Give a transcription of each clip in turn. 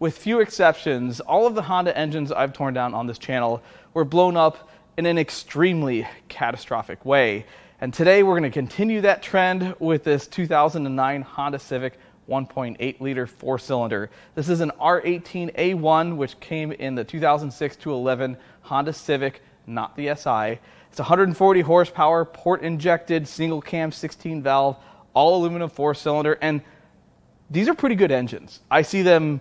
with few exceptions, all of the Honda engines I've torn down on this channel were blown up in an extremely catastrophic way. And today we're going to continue that trend with this 2009 Honda Civic 1.8 liter four-cylinder. This is an R18 A1, which came in the 2006 to 11 Honda Civic, not the SI. It's 140 horsepower, port injected, single cam, 16 valve, all aluminum four-cylinder, and these are pretty good engines. I see them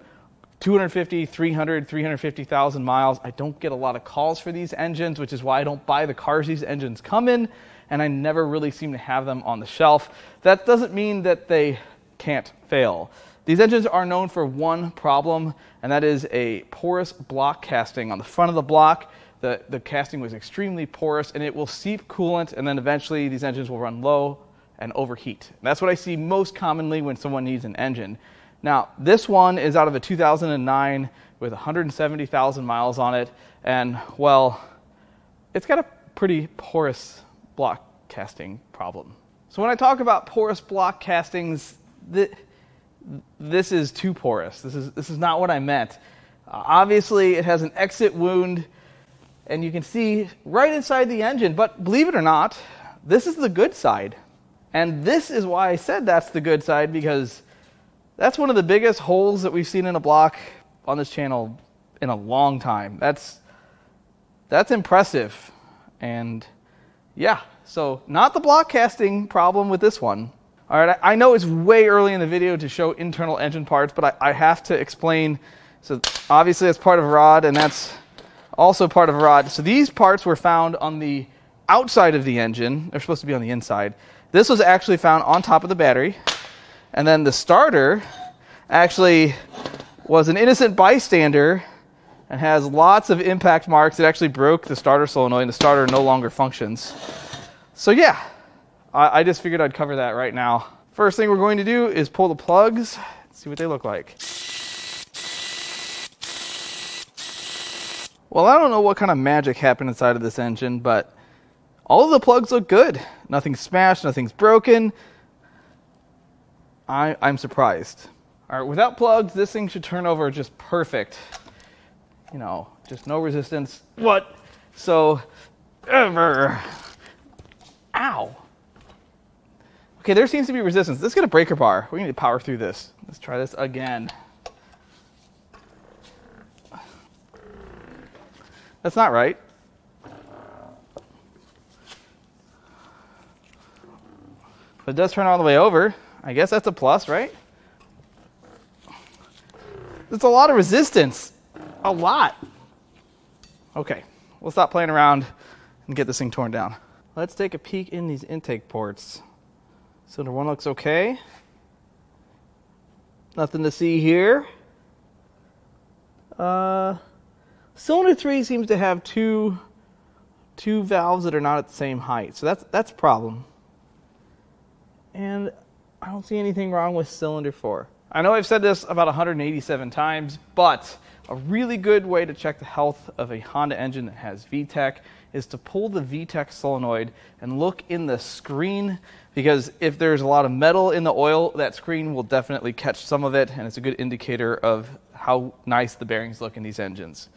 250, 300, 350,000 miles. I don't get a lot of calls for these engines, which is why I don't buy the cars these engines come in, and I never really seem to have them on the shelf. That doesn't mean that they can't fail. These engines are known for one problem, and that is a porous block casting. On the front of the block, the casting was extremely porous, and it will seep coolant, and then eventually these engines will run low and overheat. That's what I see most commonly when someone needs an engine. Now, this one is out of a 2009 with 170,000 miles on it, and, well, it's got a pretty porous block casting problem. So when I talk about porous block castings, this is too porous. This is not what I meant. Obviously, it has an exit wound, and you can see right inside the engine, but believe it or not, this is the good side. And this is why I said that's the good side, because that's one of the biggest holes that we've seen in a block on this channel in a long time. That's impressive. And yeah, so not the block casting problem with this one. All right, I know it's way early in the video to show internal engine parts, but I have to explain. So obviously that's part of a rod, and that's also part of a rod. So these parts were found on the outside of the engine. They're supposed to be on the inside. This was actually found on top of the battery. And then the starter actually was an innocent bystander and has lots of impact marks. It actually broke the starter solenoid, and the starter no longer functions. So yeah, I just figured I'd cover that right now. First thing we're going to do is pull the plugs, see what they look like. Well, I don't know what kind of magic happened inside of this engine, but all of the plugs look good. Nothing's smashed, nothing's broken. I'm surprised. All right, without plugs, this thing should turn over just perfect. You know, just no resistance whatsoever. Ow. Okay, there seems to be resistance. Let's get a breaker bar. We need to power through this. Let's try this again. That's not right. But it does turn all the way over. I guess that's a plus, right? It's a lot of resistance. A lot. Okay, we'll stop playing around and get this thing torn down. Let's take a peek in these intake ports. Cylinder 1 looks okay. Nothing to see here. Cylinder 3 seems to have two valves that are not at the same height, so that's a problem. And I don't see anything wrong with cylinder 4. I know I've said this about 187 times, but a really good way to check the health of a Honda engine that has VTEC is to pull the VTEC solenoid and look in the screen, because if there's a lot of metal in the oil, that screen will definitely catch some of it, and it's a good indicator of how nice the bearings look in these engines.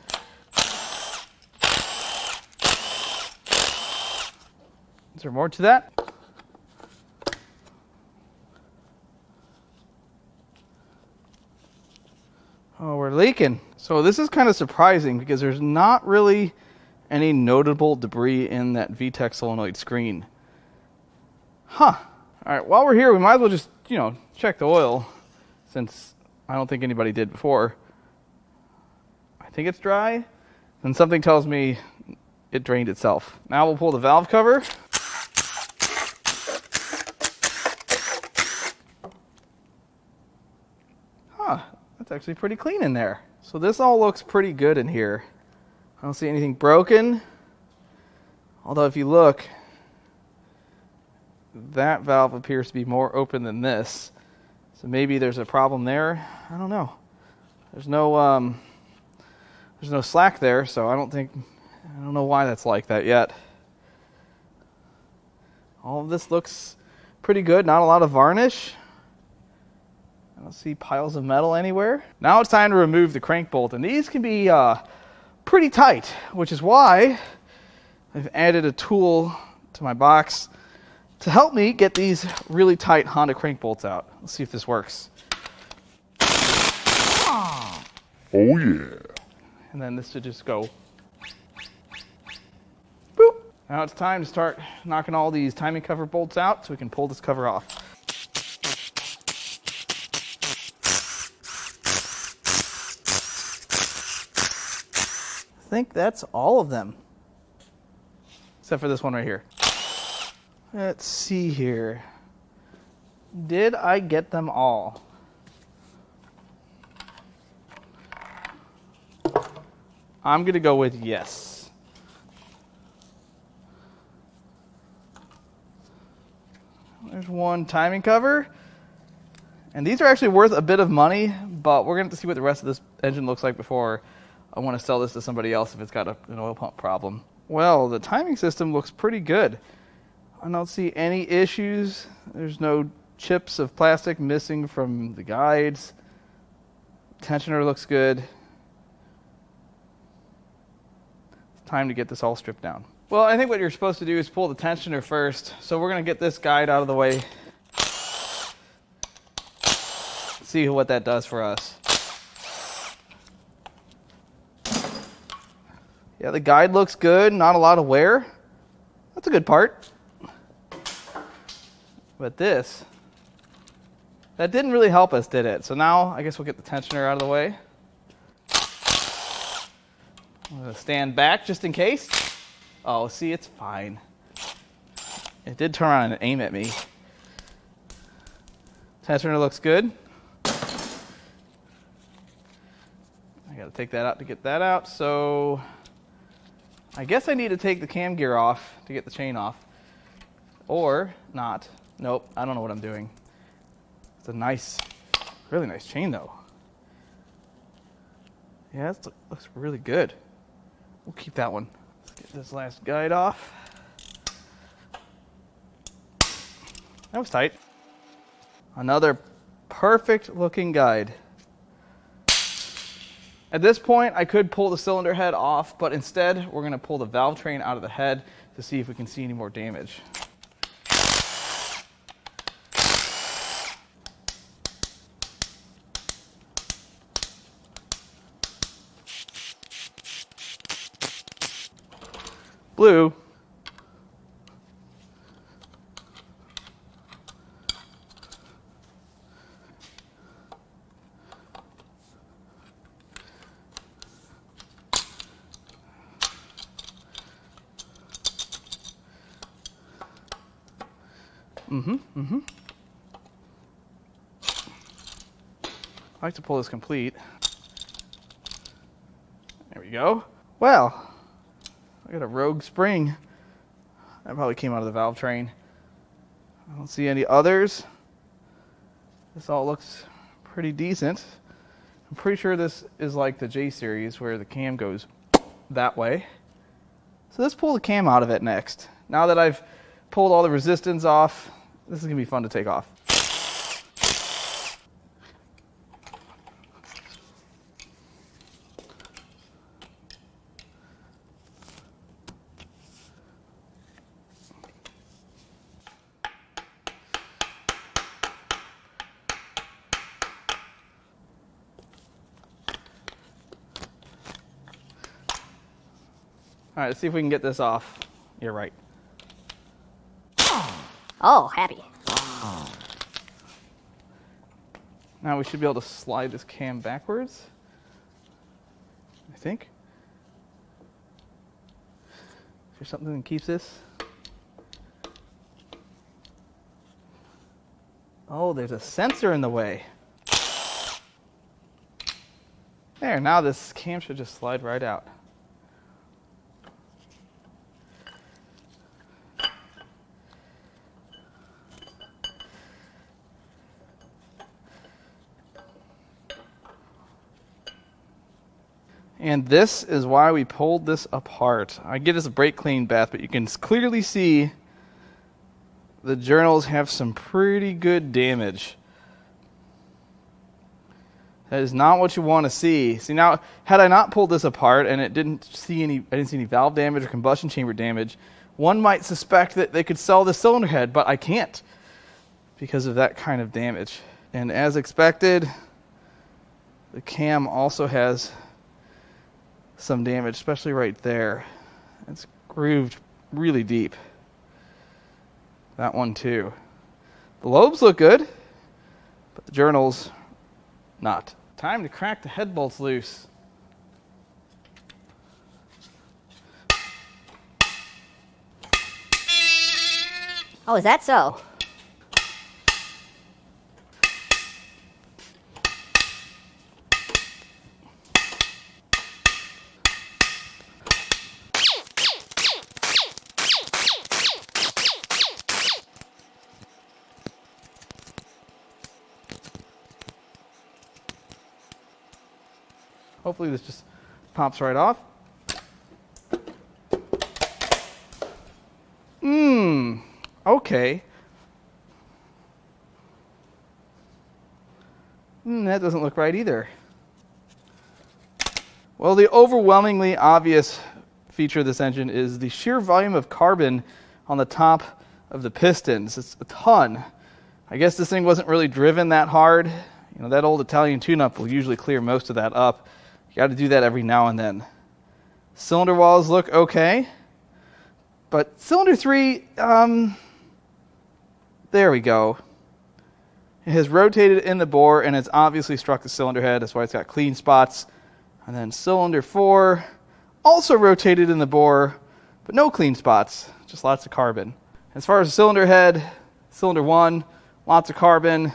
Is there more to that? Oh, we're leaking. So this is kind of surprising because there's not really any notable debris in that VTEC solenoid screen. Huh. All right, while we're here, we might as well just, check the oil, since I don't think anybody did before. I think it's dry, and something tells me it drained itself. Now we'll pull the valve cover. That's actually pretty clean in there. So this all looks pretty good in here. I don't see anything broken. Although if you look, that valve appears to be more open than this. So maybe there's a problem there. I don't know. There's no slack there, so I don't know why that's like that yet. All of this looks pretty good. Not a lot of varnish. I don't see piles of metal anywhere. Now it's time to remove the crank bolt, and these can be pretty tight, which is why I've added a tool to my box to help me get these really tight Honda crank bolts out. Let's see if this works. Oh yeah. And then this should just go boop. Now it's time to start knocking all these timing cover bolts out so we can pull this cover off. I think that's all of them. Except for this one right here. Let's see here. Did I get them all? I'm going to go with yes. There's one timing cover. And these are actually worth a bit of money, but we're going to have to see what the rest of this engine looks like before I want to sell this to somebody else if it's got an oil pump problem. Well, the timing system looks pretty good. I don't see any issues. There's no chips of plastic missing from the guides. Tensioner looks good. It's time to get this all stripped down. Well, I think what you're supposed to do is pull the tensioner first. So we're going to get this guide out of the way. See what that does for us. Yeah, the guide looks good. Not a lot of wear. That's a good part. But this, that didn't really help us, did it? So now I guess we'll get the tensioner out of the way. I'm going to stand back just in case. Oh, see, it's fine. It did turn around and aim at me. Tensioner looks good. I got to take that out to get that out. So I guess I need to take the cam gear off to get the chain off. Or not. Nope, I don't know what I'm doing. It's a nice, really nice chain though. Yeah, it looks really good. We'll keep that one. Let's get this last guide off. That was tight. Another perfect looking guide. At this point, I could pull the cylinder head off, but instead, we're going to pull the valve train out of the head to see if we can see any more damage. Blue. I like to pull this complete. There we go. Well, I got a rogue spring. That probably came out of the valve train. I don't see any others. This all looks pretty decent. I'm pretty sure this is like the J series where the cam goes that way. So let's pull the cam out of it next. Now that I've pulled all the resistance off, this is going to be fun to take off. All right, let's see if we can get this off. You're right. Oh, happy. Now we should be able to slide this cam backwards, I think. Is there something that keeps this? Oh, there's a sensor in the way. There, now this cam should just slide right out. And this is why we pulled this apart. I give this a brake clean bath, but you can clearly see the journals have some pretty good damage. That is not what you want to see. See, now, had I not pulled this apart and I didn't see any valve damage or combustion chamber damage, one might suspect that they could sell the cylinder head, but I can't because of that kind of damage. And as expected, the cam also has some damage, especially right there. It's grooved really deep. That one too. The lobes look good, but the journals, not. Time to crack the head bolts loose. Oh, is that so? Hopefully this just pops right off. Okay. That doesn't look right either. Well, the overwhelmingly obvious feature of this engine is the sheer volume of carbon on the top of the pistons. It's a ton. I guess this thing wasn't really driven that hard. You know, that old Italian tune-up will usually clear most of that up. You got to do that every now and then. Cylinder walls look okay. But cylinder 3, there we go. It has rotated in the bore and it's obviously struck the cylinder head. That's why it's got clean spots. And then cylinder 4 also rotated in the bore, but no clean spots, just lots of carbon. As far as the cylinder head, cylinder 1, lots of carbon.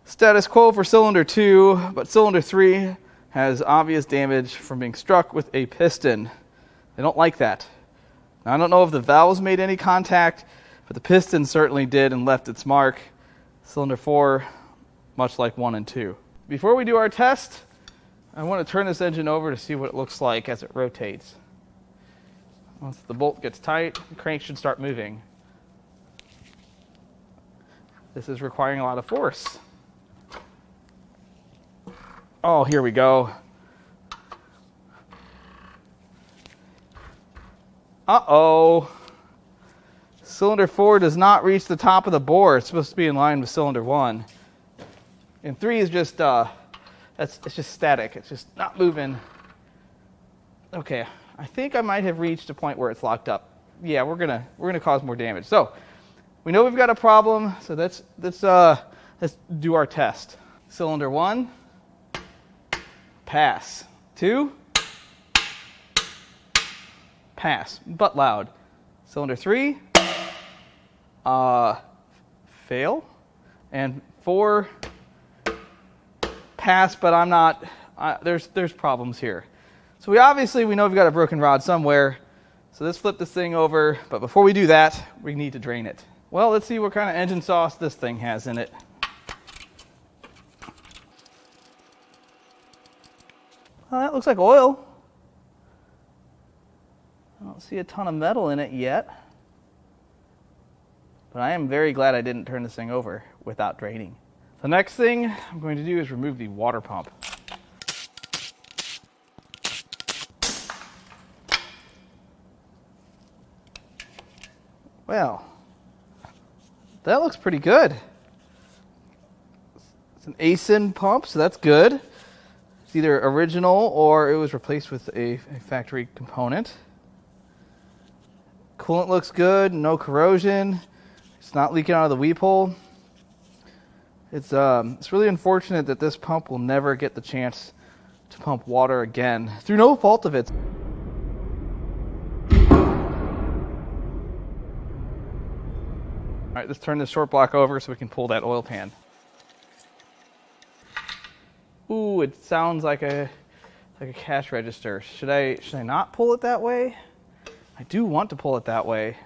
Status quo for cylinder 2, but cylinder 3 has obvious damage from being struck with a piston. They don't like that. Now, I don't know if the valves made any contact, but the piston certainly did and left its mark. Cylinder 4, much like 1 and 2. Before we do our test, I want to turn this engine over to see what it looks like as it rotates. Once the bolt gets tight, the crank should start moving. This is requiring a lot of force. Oh, here we go. Uh-oh. Cylinder 4 does not reach the top of the bore. It's supposed to be in line with cylinder 1. And 3 is just, it's just static. It's just not moving. Okay, I think I might have reached a point where it's locked up. Yeah, we're gonna cause more damage. So, we know we've got a problem, so let's do our test. Cylinder 1, pass. 2, pass, but loud. Cylinder 3, fail. And 4, pass, but I'm not, there's problems here. So we know we've got a broken rod somewhere. So let's flip this thing over, but before we do that, we need to drain it. Well, let's see what kind of engine sauce this thing has in it. Well, that looks like oil. I don't see a ton of metal in it yet. But I am very glad I didn't turn this thing over without draining. The next thing I'm going to do is remove the water pump. Well, that looks pretty good. It's an ASIN pump, so that's good. It's either original or it was replaced with a factory component. Coolant looks good, no corrosion. It's not leaking out of the weep hole. It's really unfortunate that this pump will never get the chance to pump water again through no fault of its. All right, let's turn this short block over so we can pull that oil pan. Ooh, it sounds like a cash register. Should I not pull it that way? I do want to pull it that way.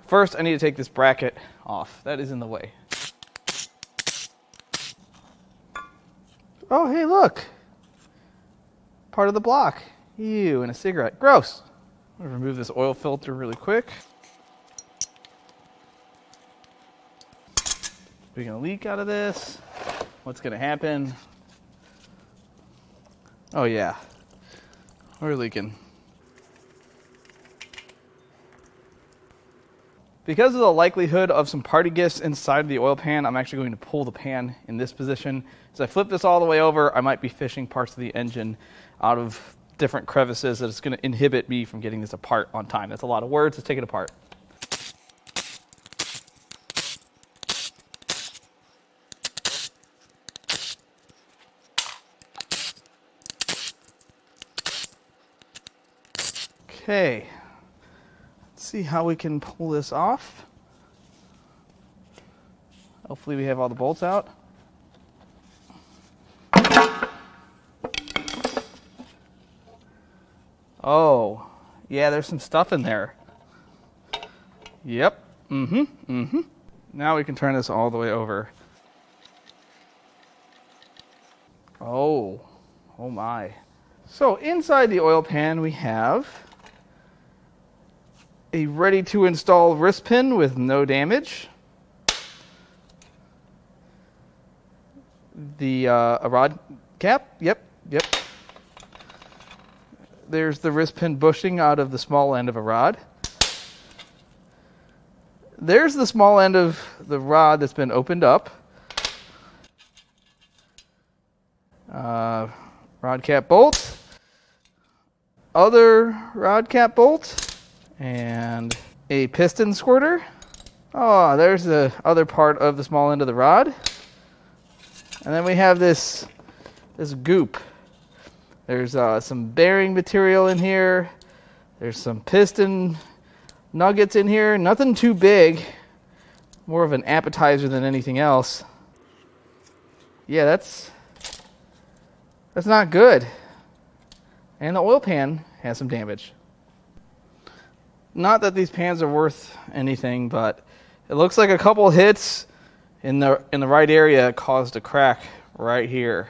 First, I need to take this bracket off. That is in the way. Oh, hey, look. Part of the block. Ew, and a cigarette. Gross. I'm gonna remove this oil filter really quick. We're gonna leak out of this. What's gonna happen? Oh yeah, we're leaking. Because of the likelihood of some party gifts inside the oil pan, I'm actually going to pull the pan in this position. As I flip this all the way over, I might be fishing parts of the engine out of different crevices that it's going to inhibit me from getting this apart on time. That's a lot of words. Let's take it apart. Okay, let's see how we can pull this off. Hopefully we have all the bolts out. Oh, yeah, there's some stuff in there. Yep, Now we can turn this all the way over. Oh my. So inside the oil pan we have a ready to install wrist pin with no damage. A rod cap, yep. There's the wrist pin bushing out of the small end of a rod. There's the small end of the rod that's been opened up. Rod cap bolt. Other rod cap bolt. And a piston squirter. Oh, there's the other part of the small end of the rod. And then we have this goop. There's some bearing material in here. There's some piston nuggets in here. Nothing too big. More of an appetizer than anything else. Yeah, that's not good. And the oil pan has some damage. Not that these pans are worth anything, but it looks like a couple hits in the right area caused a crack right here.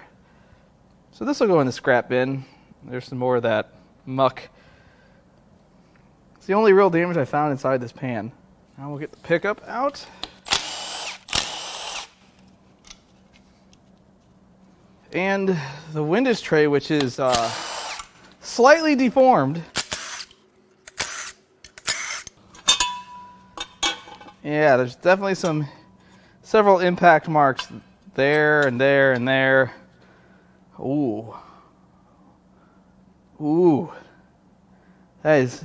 So this will go in the scrap bin. There's some more of that muck. It's the only real damage I found inside this pan. Now we'll get the pickup out. And the windage tray, which is slightly deformed. Yeah, there's definitely several impact marks there and there and there. Ooh. That is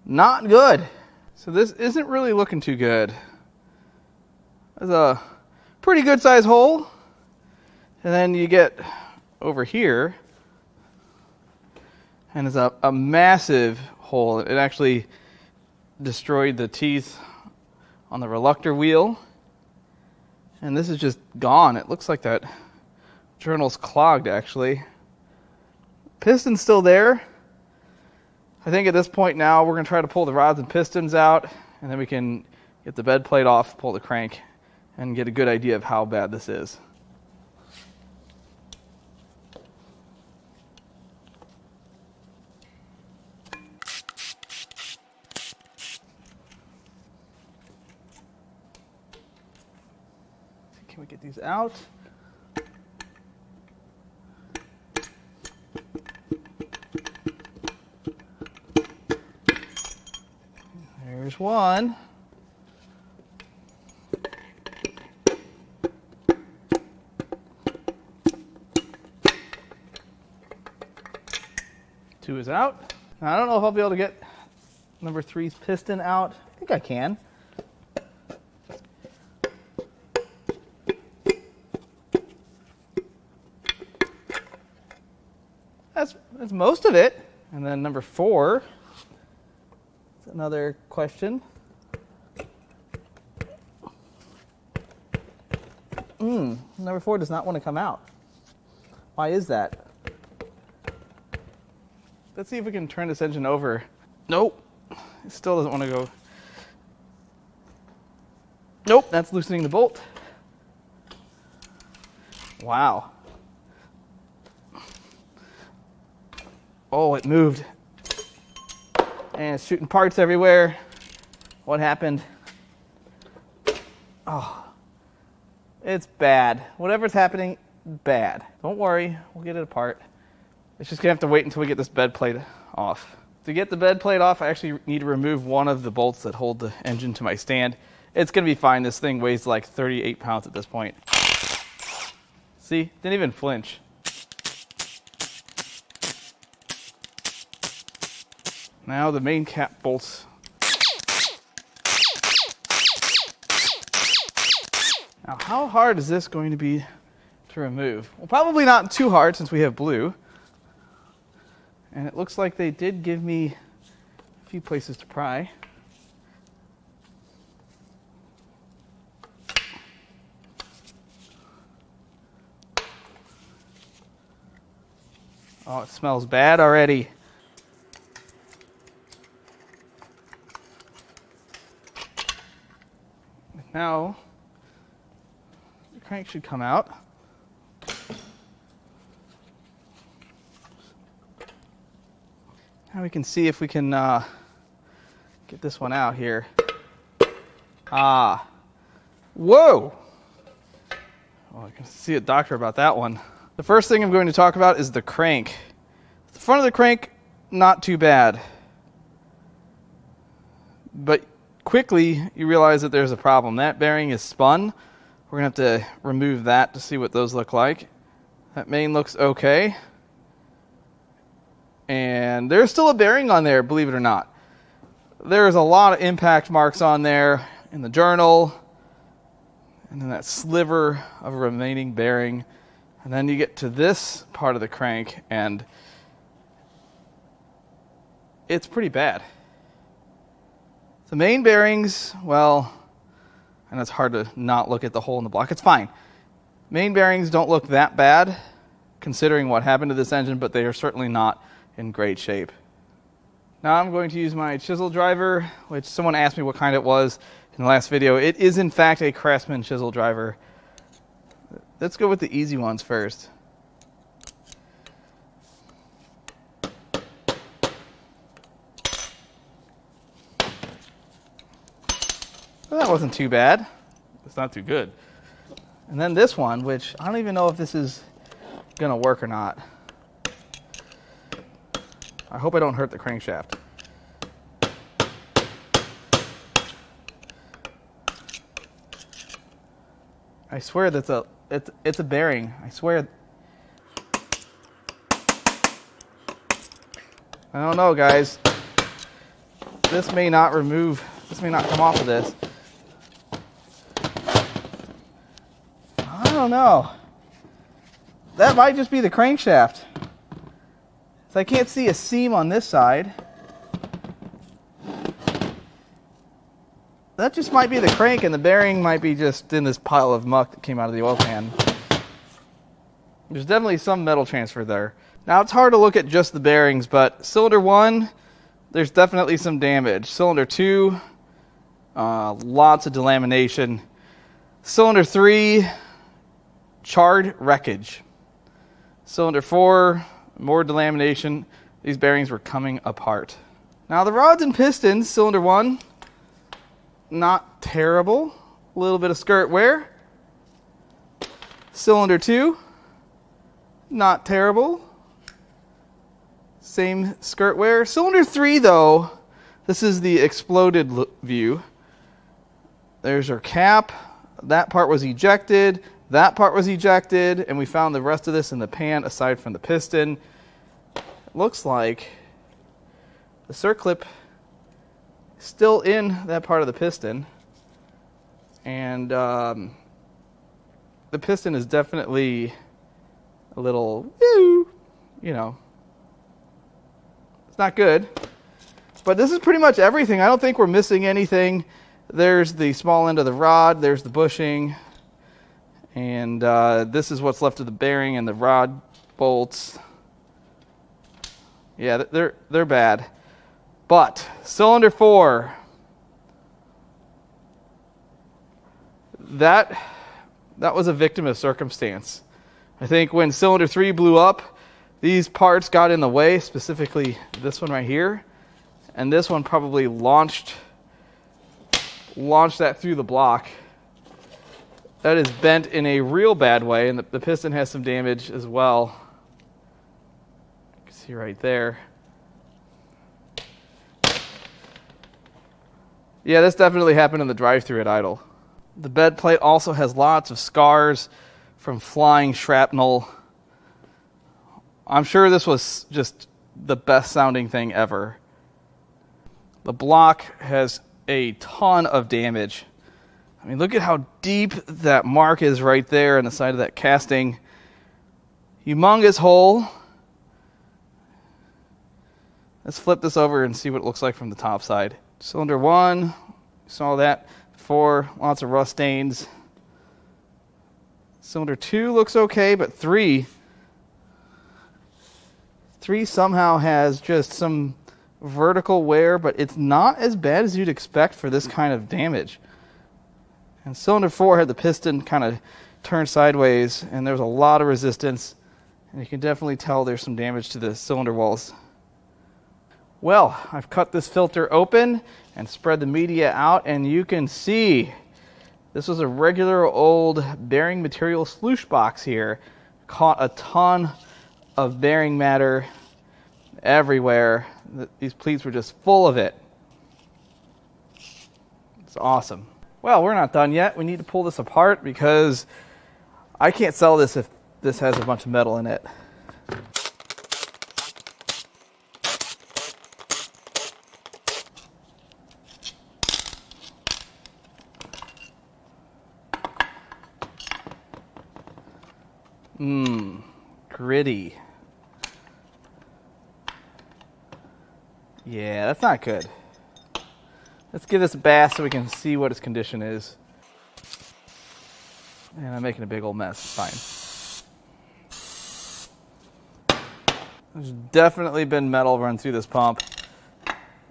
not good. So this isn't really looking too good. There's a pretty good size hole. And then you get over here, and it's a massive hole. It actually destroyed the teeth on the reluctor wheel. And this is just gone. It looks like that journal's clogged, actually. Piston's still there. I think at this point now we're going to try to pull the rods and pistons out, and then we can get the bed plate off, pull the crank, and get a good idea of how bad this is. Can we get these out? There's one. Two is out. Now, I don't know if I'll be able to get number 3's piston out. I think I can. That's most of it. And then number 4. That's another question. Number 4 does not want to come out. Why is that? Let's see if we can turn this engine over. Nope. It still doesn't want to go. Nope, that's loosening the bolt. Wow. Oh, it moved. And it's shooting parts everywhere. What happened? Oh, it's bad. Whatever's happening, bad. Don't worry, we'll get it apart. It's just gonna have to wait until we get this bed plate off. To get the bed plate off, I actually need to remove one of the bolts that hold the engine to my stand. It's gonna be fine. This thing weighs like 38 pounds at this point. See, didn't even flinch. Now the main cap bolts. Now, how hard is this going to be to remove? Well, probably not too hard since we have blue. And it looks like they did give me a few places to pry. Oh, it smells bad already. Now, the crank should come out. Now we can see if we can get this one out here. Ah. Whoa! Oh, I can see a doctor about that one. The first thing I'm going to talk about is the crank. The front of the crank, not too bad. But quickly, you realize that there's a problem. That bearing is spun. We're going to have to remove that to see what those look like. That main looks okay. And there's still a bearing on there, believe it or not. There's a lot of impact marks on there in the journal. And then that sliver of remaining bearing. And then you get to this part of the crank, and it's pretty bad. The main bearings, well, and it's hard to not look at the hole in the block. It's fine. Main bearings don't look that bad, considering what happened to this engine, but they are certainly not in great shape. Now I'm going to use my chisel driver, which someone asked me what kind it was in the last video. It is in fact a Craftsman chisel driver. Let's go with the easy ones first. Well, that wasn't too bad. It's not too good. And then this one, which I don't even know if this is gonna work or not. I hope I don't hurt the crankshaft. I swear that's it's a bearing. I swear. I don't know, guys. This may not come off of this. I don't know. That might just be the crankshaft. So I can't see a seam on this side. That just might be the crank, and the bearing might be just in this pile of muck that came out of the oil pan. There's definitely some metal transfer there. Now, it's hard to look at just the bearings, but cylinder 1, there's definitely some damage. Cylinder 2, lots of delamination. Cylinder 3, charred wreckage. Cylinder 4, more delamination. These bearings were coming apart. Now, the rods and pistons, cylinder 1, not terrible. A little bit of skirt wear. Cylinder 2, not terrible. Same skirt wear. Cylinder 3, though, this is the exploded view. There's our cap. That part was ejected. That part was ejected. And we found the rest of this in the pan aside from the piston. It looks like the circlip is still in that part of the piston. And the piston is definitely a little, it's not good. But this is pretty much everything. I don't think we're missing anything. There's the small end of the rod. There's the bushing. And this is what's left of the bearing and the rod bolts. Yeah, they're bad. But cylinder 4, that was a victim of circumstance. I think when cylinder 3 blew up, these parts got in the way, specifically this one right here, and this one probably launched that through the block. That is bent in a real bad way, and the piston has some damage as well. See right there. Yeah, this definitely happened in the drive-thru at Idle. The bed plate also has lots of scars from flying shrapnel. I'm sure this was just the best sounding thing ever. The block has a ton of damage. I mean, look at how deep that mark is right there on the side of that casting. Humongous hole. Let's flip this over and see what it looks like from the top side. Cylinder 1, saw that before, lots of rust stains. Cylinder 2 looks okay, but 3 somehow has just some vertical wear, but it's not as bad as you'd expect for this kind of damage. And cylinder 4 had the piston kind of turned sideways, and there was a lot of resistance, and you can definitely tell there's some damage to the cylinder walls. Well, I've cut this filter open and spread the media out, and you can see this was a regular old bearing material sluice box here. Caught a ton of bearing matter everywhere. These pleats were just full of it. It's awesome. Well, we're not done yet. We need to pull this apart because I can't sell this if this has a bunch of metal in it. Gritty. Yeah, that's not good. Let's give this a bath so we can see what its condition is. And I'm making a big old mess. Fine. There's definitely been metal run through this pump.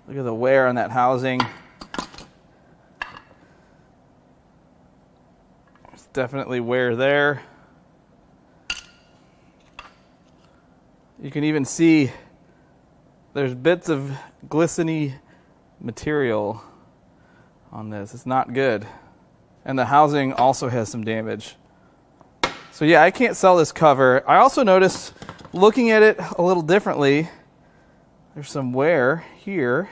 Look at the wear on that housing. There's definitely wear there. You can even see there's bits of glistening material on this. It's not good. And the housing also has some damage. So yeah, I can't sell this cover. I also noticed, looking at it a little differently, there's some wear here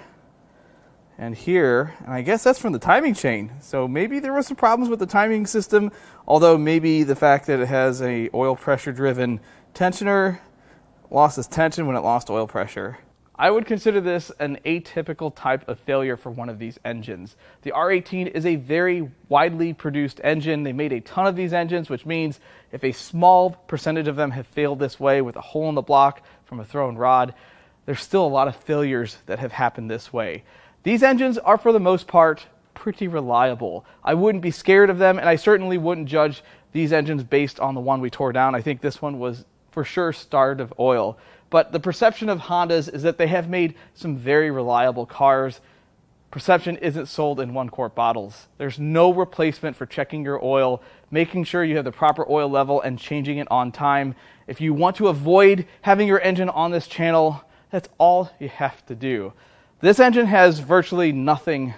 and here, and I guess that's from the timing chain. So maybe there were some problems with the timing system, although maybe the fact that it has a oil pressure driven tensioner lost its tension when it lost oil pressure. I would consider this an atypical type of failure for one of these engines. The R18 is a very widely produced engine. They made a ton of these engines, which means if a small percentage of them have failed this way with a hole in the block from a thrown rod, there's still a lot of failures that have happened this way. These engines are, for the most part, pretty reliable. I wouldn't be scared of them, and I certainly wouldn't judge these engines based on the one we tore down. I think this one was for sure starved of oil. But the perception of Hondas is that they have made some very reliable cars. Perception isn't sold in 1-quart bottles. There's no replacement for checking your oil, making sure you have the proper oil level, and changing it on time. If you want to avoid having your engine on this channel, that's all you have to do. This engine has virtually nothing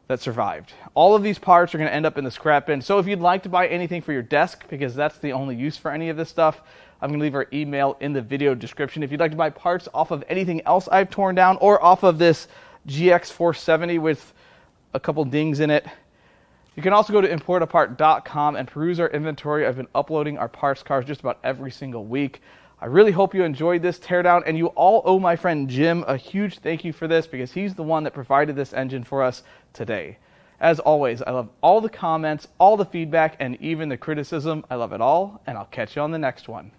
that survived. All of these parts are going to end up in the scrap bin. So if you'd like to buy anything for your desk, because that's the only use for any of this stuff, I'm going to leave our email in the video description. If you'd like to buy parts off of anything else I've torn down, or off of this GX 470 with a couple dings in it, you can also go to importapart.com and peruse our inventory. I've been uploading our parts cars just about every single week. I really hope you enjoyed this teardown, and you all owe my friend Jim a huge thank you for this, because he's the one that provided this engine for us today. As always, I love all the comments, all the feedback, and even the criticism. I love it all, and I'll catch you on the next one.